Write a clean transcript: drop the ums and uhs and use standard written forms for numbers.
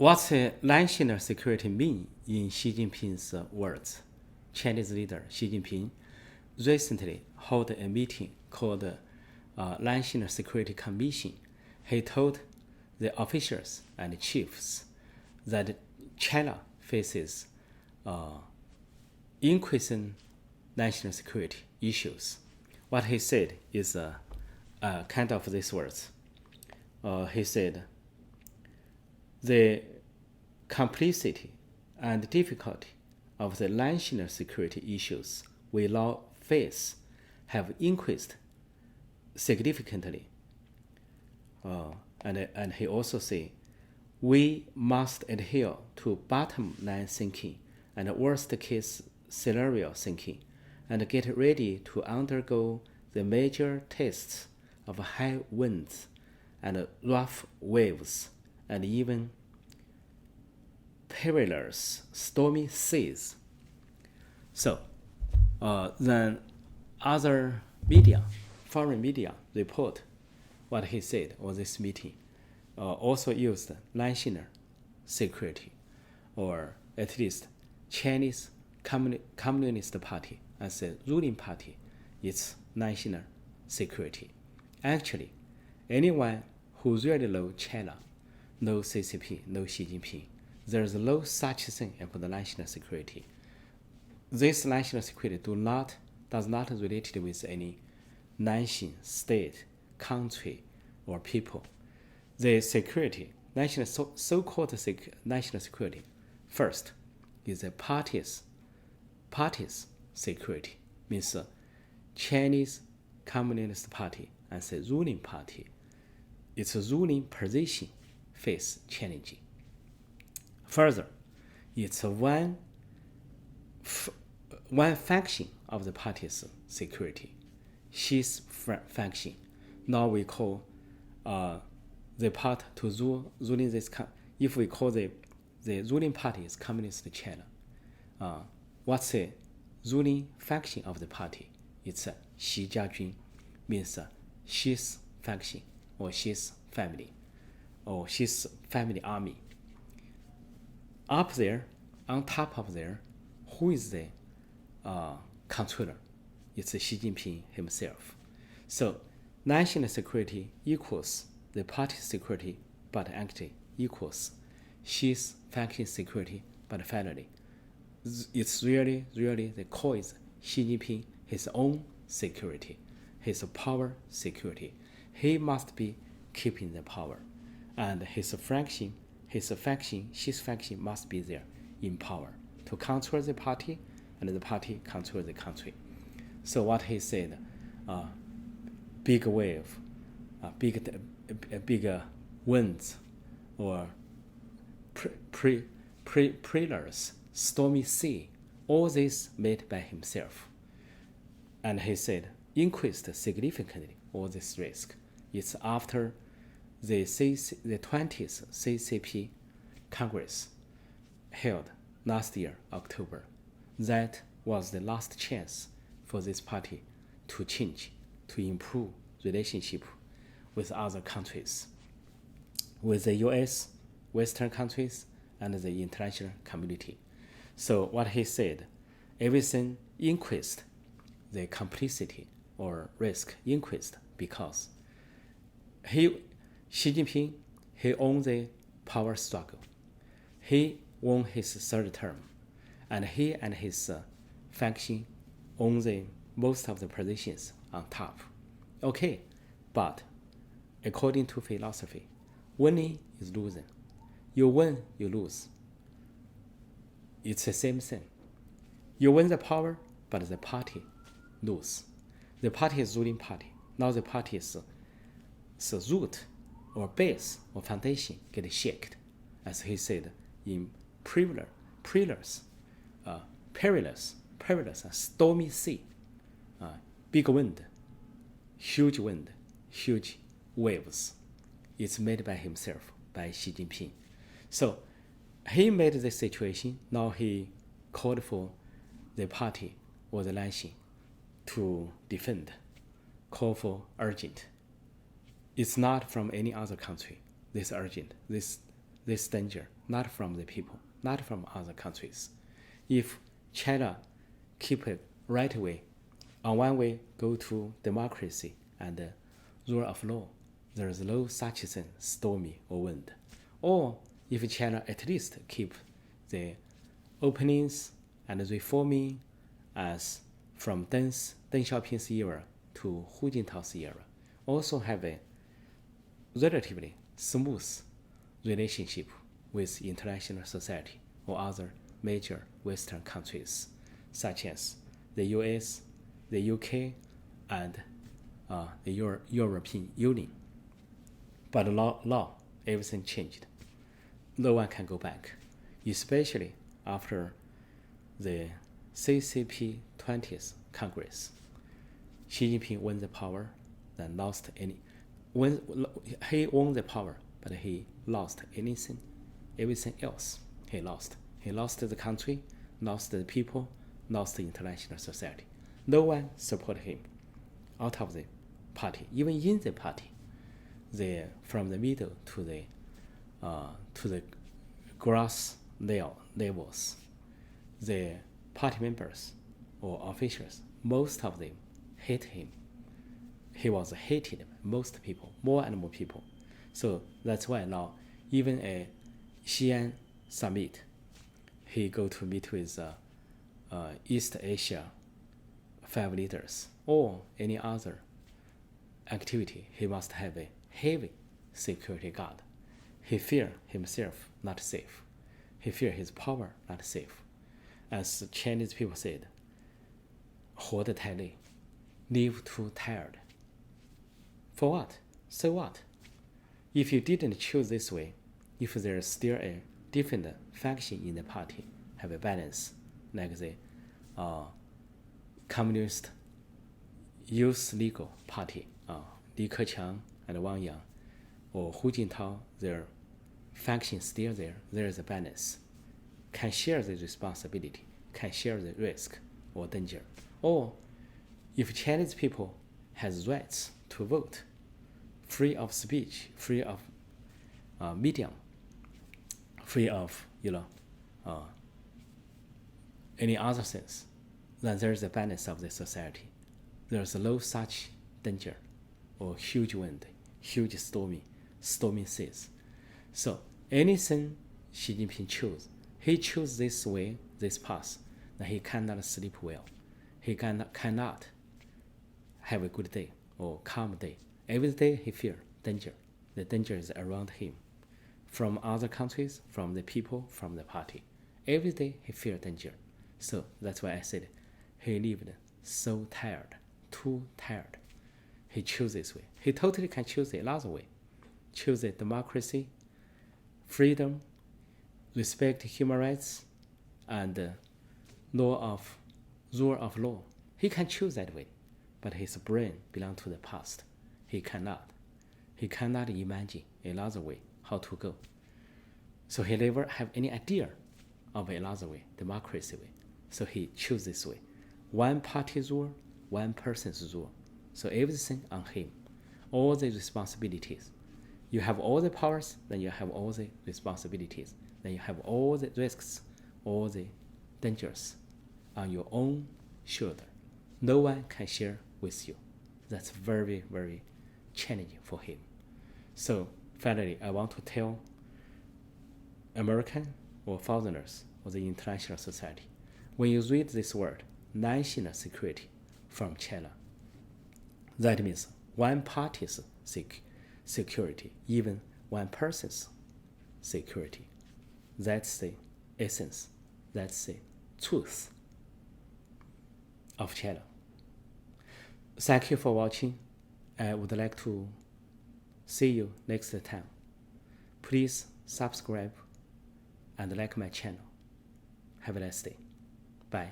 What's national security mean in Xi Jinping's words? Chinese leader Xi Jinping recently held a meeting called National Security Commission. He told the officials and chiefs that China faces increasing national security issues. What he said is kind of these words. He said, the complexity and difficulty of the national security issues we now face have increased significantly. And he also said, we must adhere to bottom line thinking and worst case scenario thinking and get ready to undergo the major tests of high winds and rough waves and even perilous stormy seas. So then other media, foreign media, report what he said on this meeting, also used national security, or at least Chinese Communist Party as a ruling party, its national security. Actually, anyone who really knows China, knows CCP, knows Xi Jinping, there is no such thing as the national security. This national security does not related with any nation, state, country, or people. The security, so-called national security, first is the party's security, means Chinese Communist Party as a ruling party, its ruling position face challenging. Further, it's one faction of the party's security, Xi's faction. Now we call the part to ruling this. If we call the ruling party is Communist China, what's the ruling faction of the party? It's Xi Jiajun, means Xi's faction or Xi's family or Xi's family army. Up there, on top of there, who is the controller? It's Xi Jinping himself. So national security equals the party security, but actually equals Xi's faction security, but finally, it's really the core is Xi Jinping, his own security, his power security. He must be keeping the power, and his faction, Xi's faction must be there in power to control the party, and the party control the country. So what he said, big wave, big winds, or perilous stormy sea, all this made by himself. And he said, increased significantly all this risk. It's after the 20th CCP Congress held last year, October. That was the last chance for this party to change, to improve relationship with other countries, with the US, Western countries, and the international community. So what he said, everything increased, the complexity or risk increased because Xi Jinping, he won the power struggle. He won his third term, and he and his faction own the most of the positions on top. Okay, but according to philosophy, winning is losing. You win, you lose. It's the same thing. You win the power, but the party lose. The party is ruling party. Now the party's root or base or foundation get shaken, as he said in perilous, stormy sea, big wind, huge waves. It's made by himself, by Xi Jinping. So he made the situation. Now he called for the party or the nation to defend, call for urgent. It's not from any other country. This urgent, this this danger, not from the people, not from other countries. If China keep it right way, on one way go to democracy and rule of law, there is no such thing, stormy or wind. Or if China at least keep the openings and reforming as from Deng Xiaoping's era to Hu Jintao's era, also have a relatively smooth relationship with international society or other major Western countries, such as the US, the UK, and the European Union. But now, everything changed. No one can go back, especially after the CCP 20th Congress. Xi Jinping won the power, then lost he won the power, but he lost everything else. He lost the country, lost the people, lost the international society. No one supported him out of the party, even in the party. From the middle to the grass levels, the party members or officials, most of them hate him. He was hated by most people, more and more people. So that's why now, even a Xi'an summit, he go to meet with East Asia 5 leaders or any other activity, he must have a heavy security guard. He fear himself not safe. He fear his power not safe. As Chinese people said, 活得太累, live too tired. For what? So what? If you didn't choose this way, if there's still a different faction in the party, have a balance, like the Communist Youth Legal Party, Li Keqiang and Wang Yang, or Hu Jintao, their faction still there is a balance, can share the responsibility, can share the risk or danger. Or if Chinese people has rights to vote, free of speech, free of medium, free of any other things, then there is a balance of the society. There is no such danger or huge wind, huge stormy seas. So anything Xi Jinping chose, he chose this way, this path, then he cannot sleep well. He cannot have a good day or calm day. Every day he fear danger. The danger is around him, from other countries, from the people, from the party. Every day he fear danger. So that's why I said he lived so tired, too tired. He chose this way. He totally can choose another way. Choose a democracy, freedom, respect human rights, and rule of law. He can choose that way, but his brain belongs to the past. He cannot imagine another way how to go. So he never have any idea of another way, democracy way. So he choose this way. One party rule, one person's rule. So everything on him, all the responsibilities. You have all the powers, then you have all the responsibilities. Then you have all the risks, all the dangers on your own shoulder. No one can share with you. That's very, very challenging for him. So finally, I want to tell American or foreigners or the international society, when you read this word, national security from China, that means one party's security, even one person's security. That's the essence, that's the truth of China. Thank you for watching. I would like to see you next time. Please subscribe and like my channel. Have a nice day. Bye.